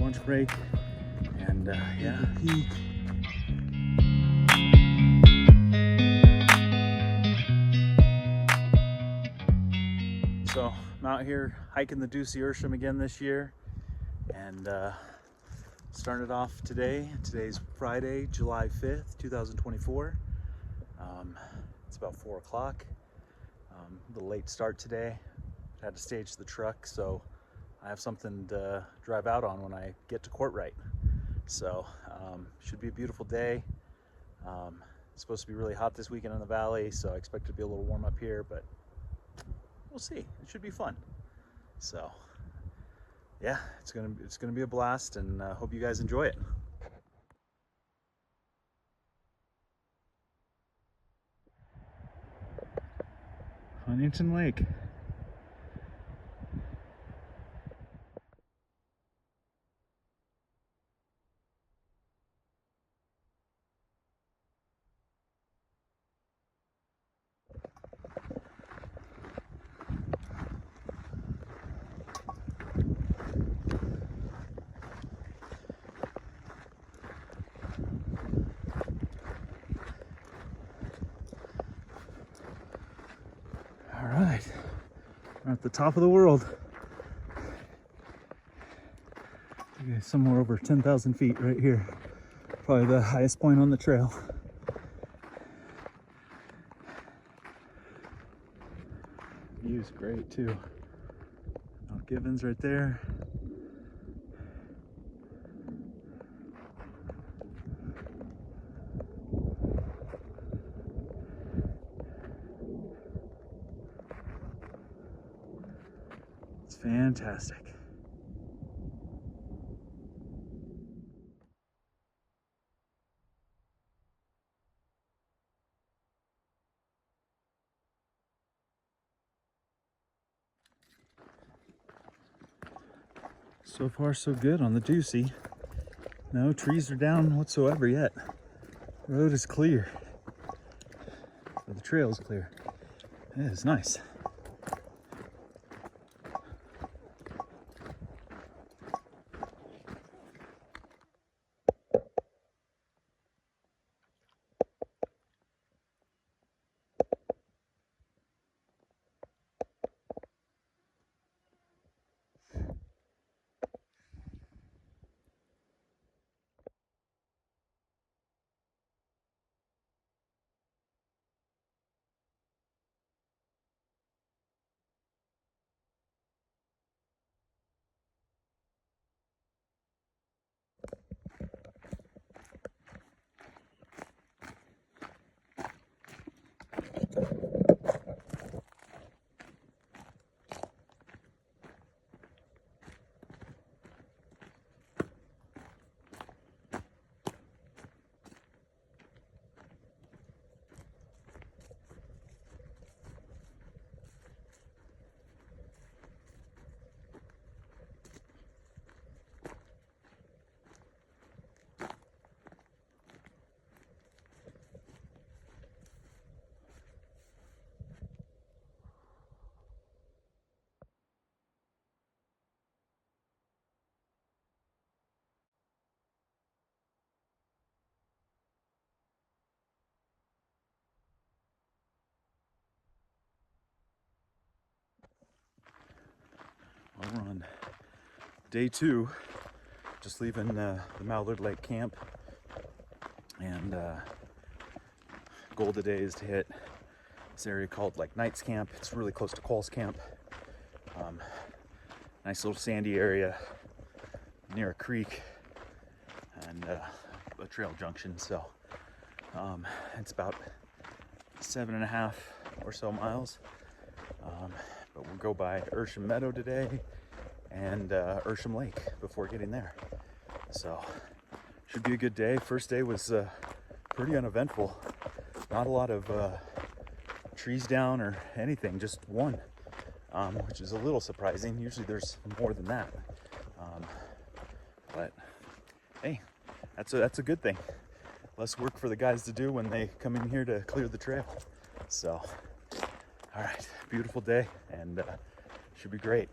lunch break, and yeah, so I'm out here hiking the Dusy Ershim again this year, and started off today. Today's Friday, July 5th, 2024. It's about 4 o'clock. The late start today. Had to stage the truck, so I have something to drive out on when I get to Courtright. So should be a beautiful day. It's supposed to be really hot this weekend in the valley, so I expect it to be a little warm up here, but we'll see. It should be fun. So yeah, it's gonna be a blast, and hope you guys enjoy it. Huntington Lake. All right, we're at the top of the world. Okay, somewhere over 10,000 feet right here. Probably the highest point on the trail. View's great too. Mount Gibbons right there. It's fantastic. So far so good on the Dusy. No trees are down whatsoever yet. Road is clear. So the trail is clear. It is nice. We're on day 2, just leaving the Mallard Lake camp, and goal today is to hit this area called like Knight's Camp. It's really close to Qualls Camp. Nice little sandy area near a creek and a trail junction. So it's about 7.5 or so miles. But we'll go by Ershim Meadow today and Ershim Lake before getting there. So should be a good day. First day was pretty uneventful. Not a lot of trees down or anything, just one, which is a little surprising. Usually there's more than that. But hey, that's a good thing. Less work for the guys to do when they come in here to clear the trail. So all right, beautiful day, and should be great.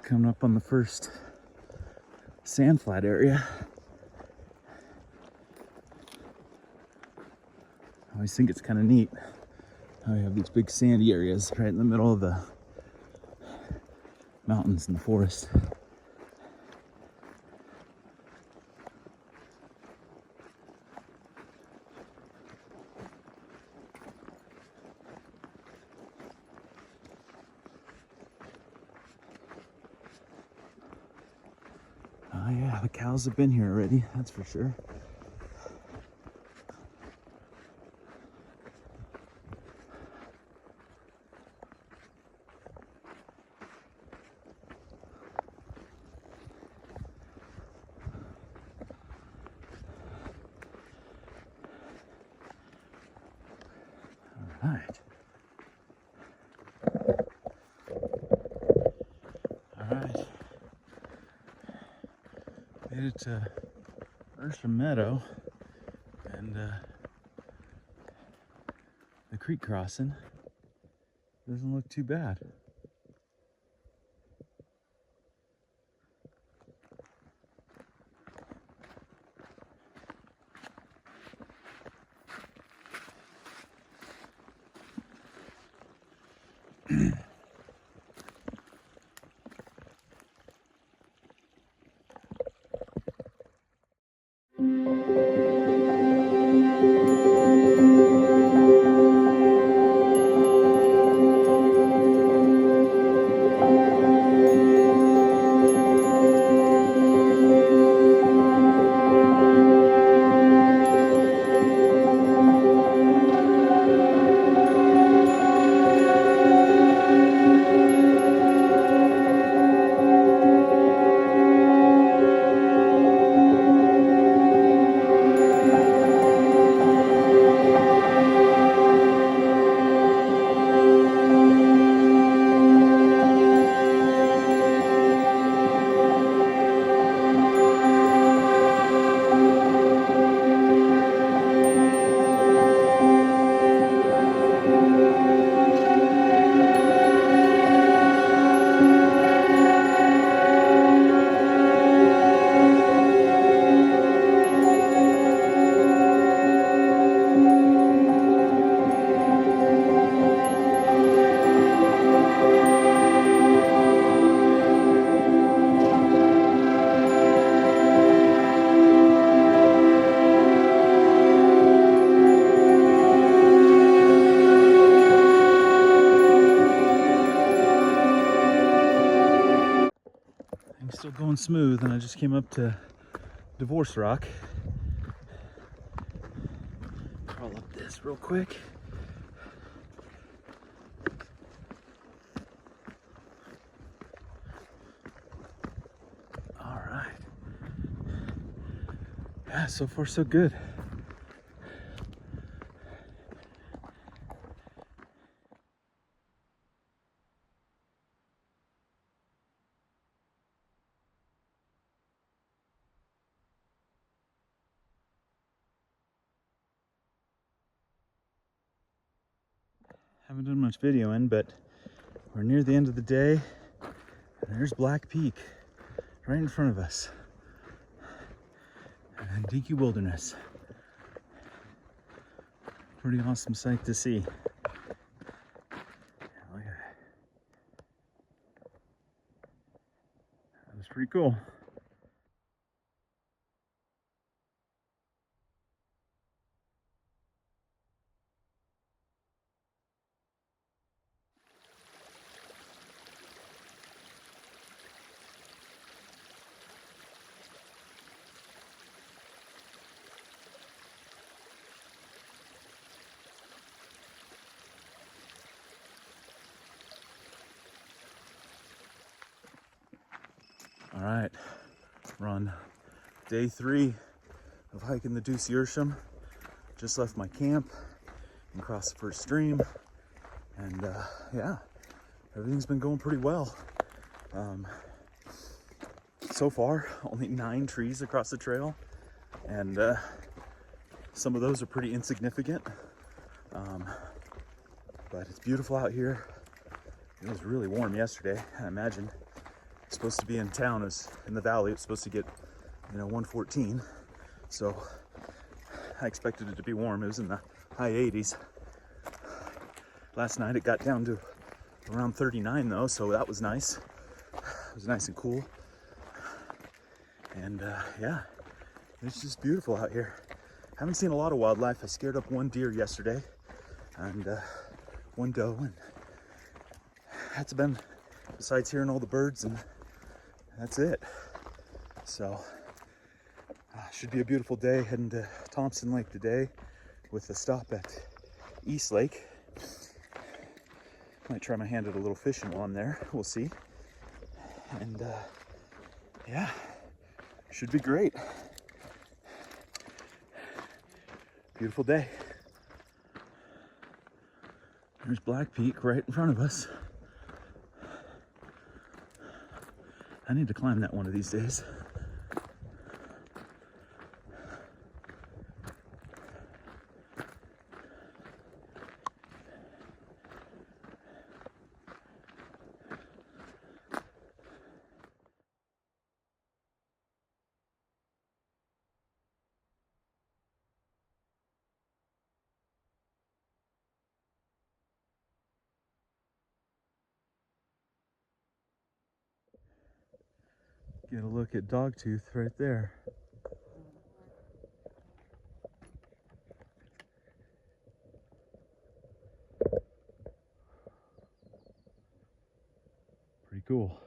Coming up on the first sand flat area. I always think it's kind of neat how we have these big sandy areas right in the middle of the mountains and the forest. Oh yeah, the cows have been here already, that's for sure. All right. All right. Made it to Ershim Meadow, and the creek crossing doesn't look too bad. Still going smooth, and I just came up to Divorce Rock. Crawl up this real quick. All right. Yeah, so far so good. Haven't done much videoing, but we're near the end of the day, and there's Black Peak right in front of us. And Dinky Wilderness. Pretty awesome sight to see. Look at that. That was pretty cool. All right, we're on day 3 of hiking the Dusy Ershim. Just left my camp and crossed the first stream, and yeah, everything's been going pretty well. So far, only 9 trees across the trail, and some of those are pretty insignificant, but it's beautiful out here. It was really warm yesterday. I imagine supposed to be in town, is in the valley. It's supposed to get, 114. So I expected it to be warm. It was in the high 80s. Last night it got down to around 39 though, so that was nice. It was nice and cool. And yeah, it's just beautiful out here. Haven't seen a lot of wildlife. I scared up one deer yesterday and one doe, and that's been, besides hearing all the birds, and that's it. So should be a beautiful day. Heading to Thompson Lake today with a stop at East Lake. Might try my hand at a little fishing while I'm there. We'll see. And yeah, should be great. Beautiful day. There's Black Peak right in front of us. I need to climb that one of these days. Get a look at Dogtooth right there. Pretty cool.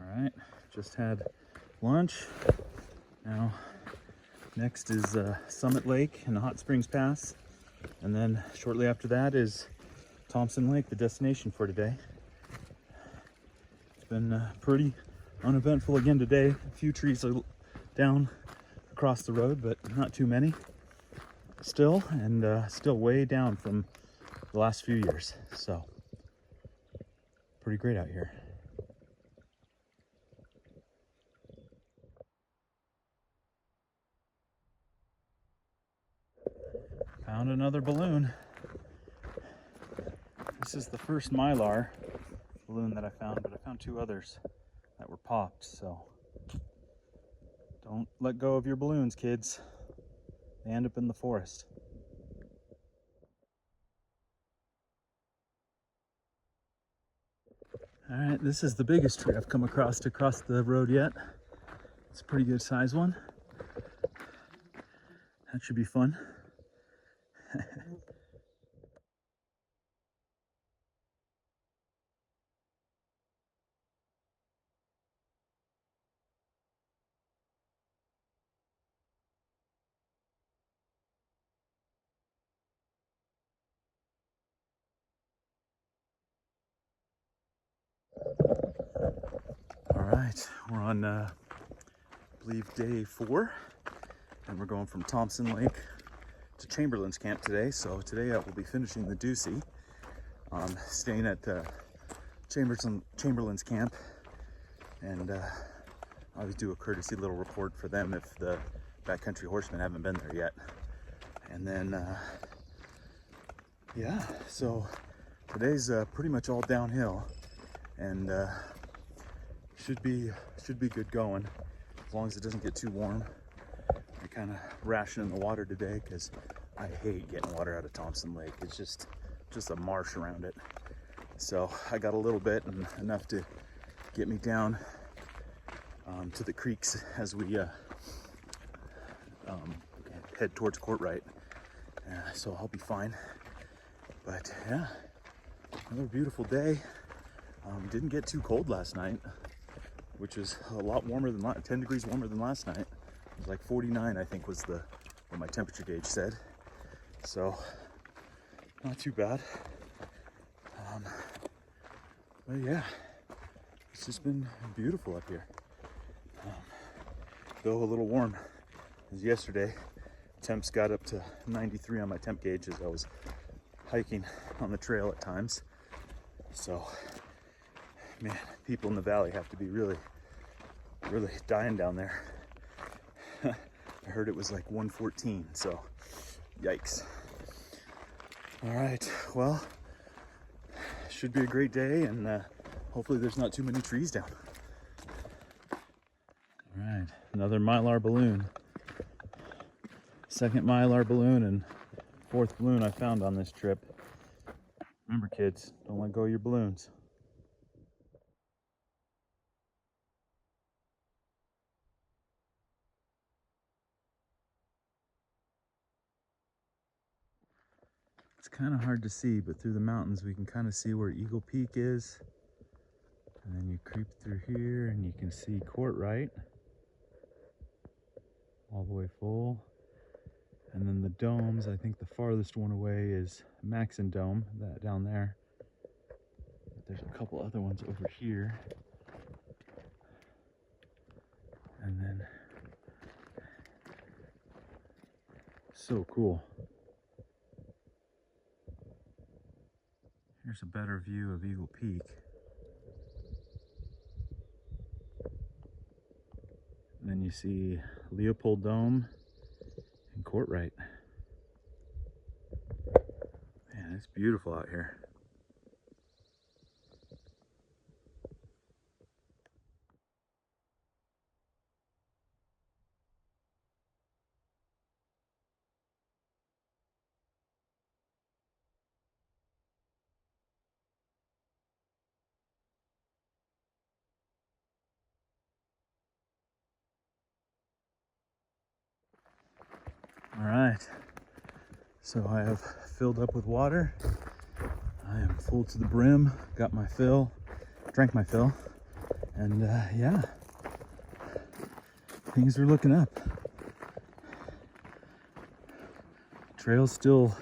Alright, just had lunch. Now, next is Summit Lake and the Hot Springs Pass. And then shortly after that is Thompson Lake, the destination for today. It's been pretty uneventful again today. A few trees are down across the road, but not too many still, and still way down from the last few years. So, pretty great out here. Found another balloon. This is the first Mylar balloon that I found, but I found two others that were popped, so don't let go of your balloons, kids. They end up in the forest. Alright, this is the biggest tree I've come across the road yet. It's a pretty good size one. That should be fun. All right, we're on, I believe, day 4, and we're going from Thompson Lake to Chamberlain's camp today. So today I will be finishing the Dusy, staying at Chamberlain's camp, and I'll do a courtesy little report for them if the backcountry horsemen haven't been there yet. And then, yeah, so today's pretty much all downhill, and should be good going as long as it doesn't get too warm. I kind of rationing the water today because I hate getting water out of Thompson Lake. It's just a marsh around it. So I got a little bit, and enough to get me down to the creeks as we head towards Courtright. So I'll be fine. But yeah, another beautiful day. Didn't get too cold last night, which is a lot warmer than 10 degrees warmer than last night. It was like 49, I think, was what my temperature gauge said. So not too bad. But yeah, it's just been beautiful up here. Though a little warm, as yesterday, temps got up to 93 on my temp gauge as I was hiking on the trail at times. So, man, people in the valley have to be really, really dying down there. I heard it was like 114, so yikes. All right, well, should be a great day, and hopefully there's not too many trees down. All right, another Mylar balloon. Second Mylar balloon and fourth balloon I found on this trip. Remember, kids, don't let go of your balloons. It's kind of hard to see, but through the mountains we can kind of see where Eagle Peak is. And then you creep through here and you can see Courtright all the way full. And then the domes, I think the farthest one away is Maxon Dome, that down there. But there's a couple other ones over here. And then, so cool. Here's a better view of Eagle Peak. And then you see Leopold Dome and Courtright. Man, it's beautiful out here. All right, so I have filled up with water. I am full to the brim, got my fill, drank my fill, and yeah, things are looking up. Trail's still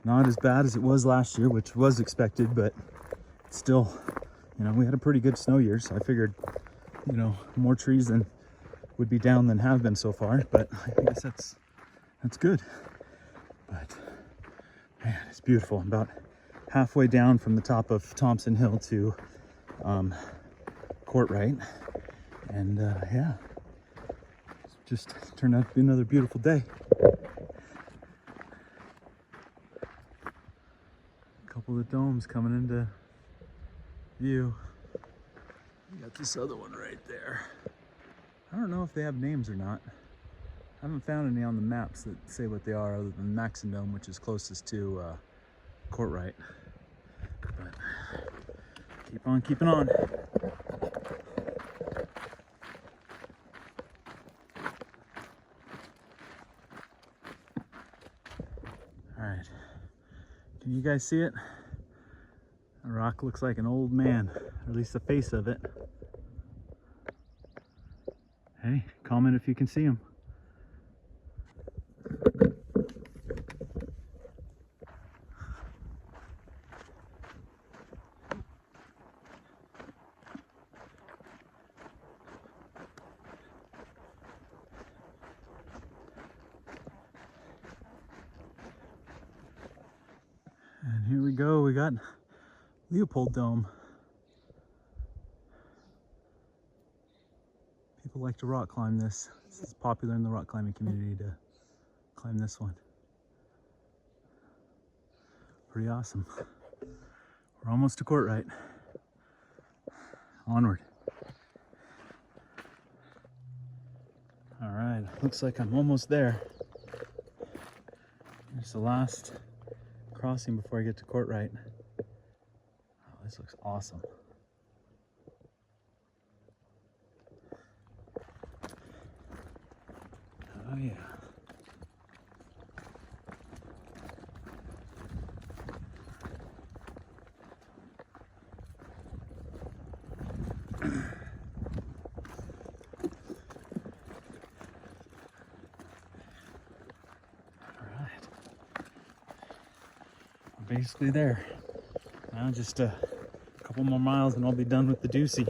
not as bad as it was last year, which was expected, but still, you know, we had a pretty good snow year, so I figured, you know, more trees than would be down than have been so far, but I guess that's good. But man, it's beautiful. I'm about halfway down from the top of Thompson Hill to Courtright, and yeah, it's just turned out to be another beautiful day. A couple of domes coming into view. We got this other one right there. I don't know if they have names or not. I haven't found any on the maps that say what they are, other than Maxon Dome, which is closest to Courtright. But keep on keeping on. All right, can you guys see it? The rock looks like an old man, or at least the face of it. Hey, comment if you can see him. And here we go, we got Leopold Dome. People like to rock climb this. It's popular in the rock climbing community to climb this one. Pretty awesome. We're almost to Courtright. Onward. All right, looks like I'm almost there. It's the last crossing before I get to Courtright. Oh, this looks awesome. Oh yeah. Basically there. Now just a couple more miles and I'll be done with the Dusy.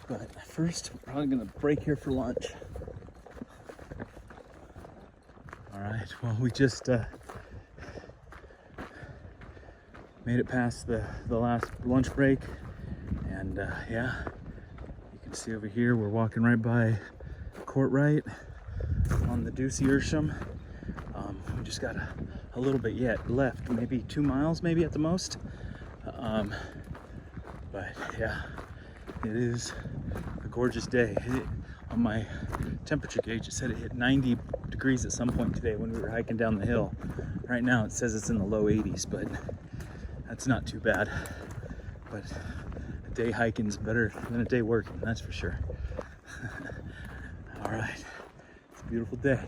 But first, we're probably gonna break here for lunch. All right, well, we just made it past the last lunch break. And yeah, you can see over here, we're walking right by Courtright on the Dusy Ershim. We just got a little bit yet left, maybe 2 miles, maybe at the most. But yeah, it is a gorgeous day. On my temperature gauge, it said it hit 90 degrees at some point today when we were hiking down the hill. Right now it says it's in the low 80s, but that's not too bad. But a day hiking is better than a day working, that's for sure. All right, it's a beautiful day.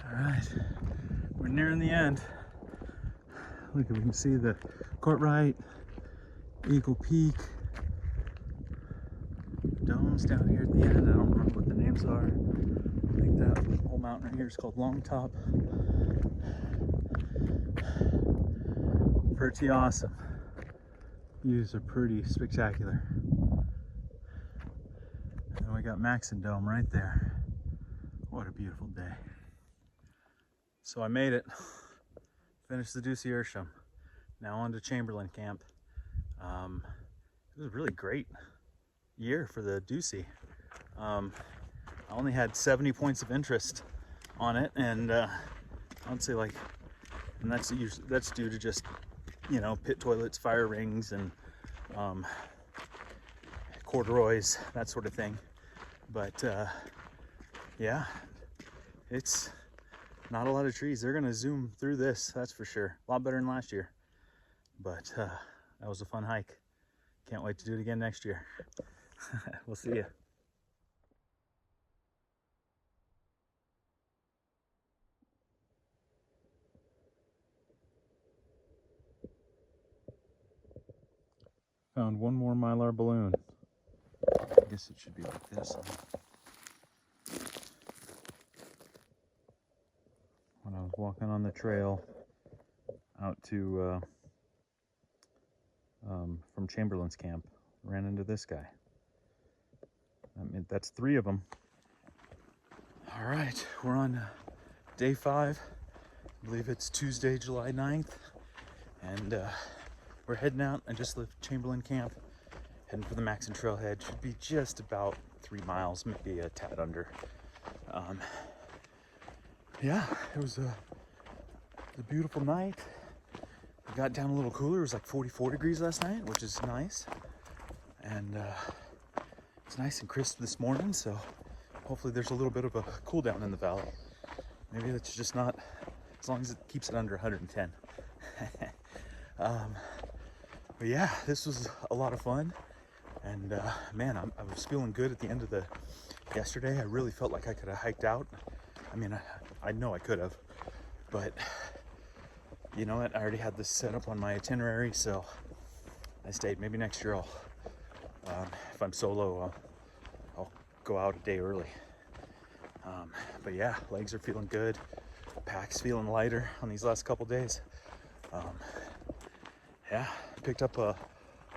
All right, we're nearing the end. Look, we can see the Courtright, Eagle Peak, domes down here at the end. I don't remember what the names are. I think that whole mountain right here is called Long Top. Pretty awesome. Views are pretty spectacular. And we got Maxon Dome right there. What a beautiful day. So I made it. Finished the Dusy Ershim. Now on to Chamberlain camp. It was a really great year for the Dusy. I only had 70 points of interest on it, and I'd say and that's due to just, you know, pit toilets, fire rings, and corduroys, that sort of thing. But yeah, it's not a lot of trees. They're gonna zoom through this, that's for sure. A lot better than last year. But that was a fun hike. Can't wait to do it again next year. We'll see you. Found one more Mallard balloon. I guess it should be like this. When I was walking on the trail out to from Chamberlain's camp, ran into this guy. I mean, that's 3 of them. All right, we're on day 5. I believe it's Tuesday, July 9th, and we're heading out. I just left Chamberlain camp, heading for the Maxon Trailhead. Should be just about 3 miles, maybe a tad under. Yeah, it was a beautiful night. It got down a little cooler. It was like 44 degrees last night, which is nice. And it's nice and crisp this morning, so hopefully there's a little bit of a cool down in the valley. Maybe it's just not, as long as it keeps it under 110. But yeah, this was a lot of fun. And man, I was feeling good at the end of yesterday. I really felt like I could have hiked out. I mean, I know I could have, but you know what? I already had this set up on my itinerary, so I stayed. Maybe next year if I'm solo, I'll go out a day early. But yeah, legs are feeling good. Pack's feeling lighter on these last couple days. Yeah, picked up a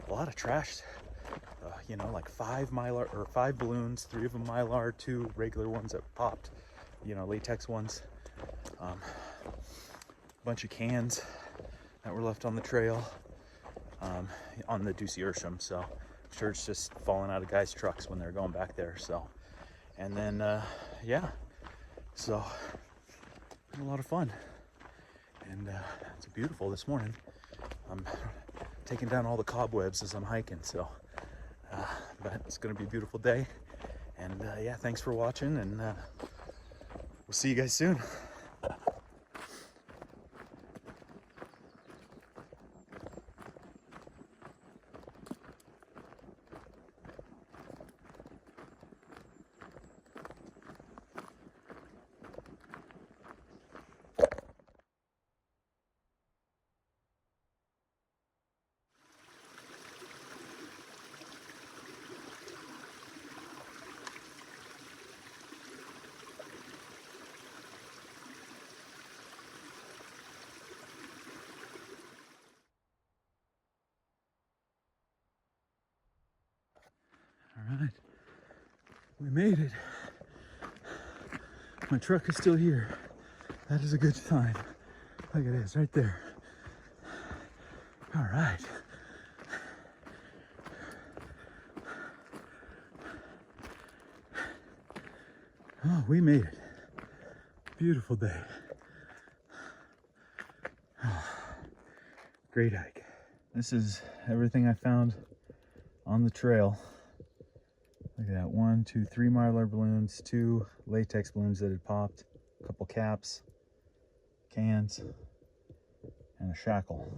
lot of trash. You know, like 5 balloons, 3 of them Mallard, 2 regular ones that popped, you know, latex ones. Bunch of cans that were left on the trail, on the Dusy Ershim. So shirts just falling out of guys' trucks when they're going back there. So, and then yeah, so had a lot of fun, and it's beautiful this morning. I'm taking down all the cobwebs as I'm hiking, so but it's gonna be a beautiful day. And yeah, thanks for watching, and we'll see you guys soon. All right, we made it. My truck is still here. That is a good sign. Look at this right there. All right. Oh, we made it. Beautiful day. Oh, great hike. This is everything I found on the trail. Look at that, 1, 2, 3 Mylar balloons, 2 latex balloons that had popped, a couple caps, cans, and a shackle.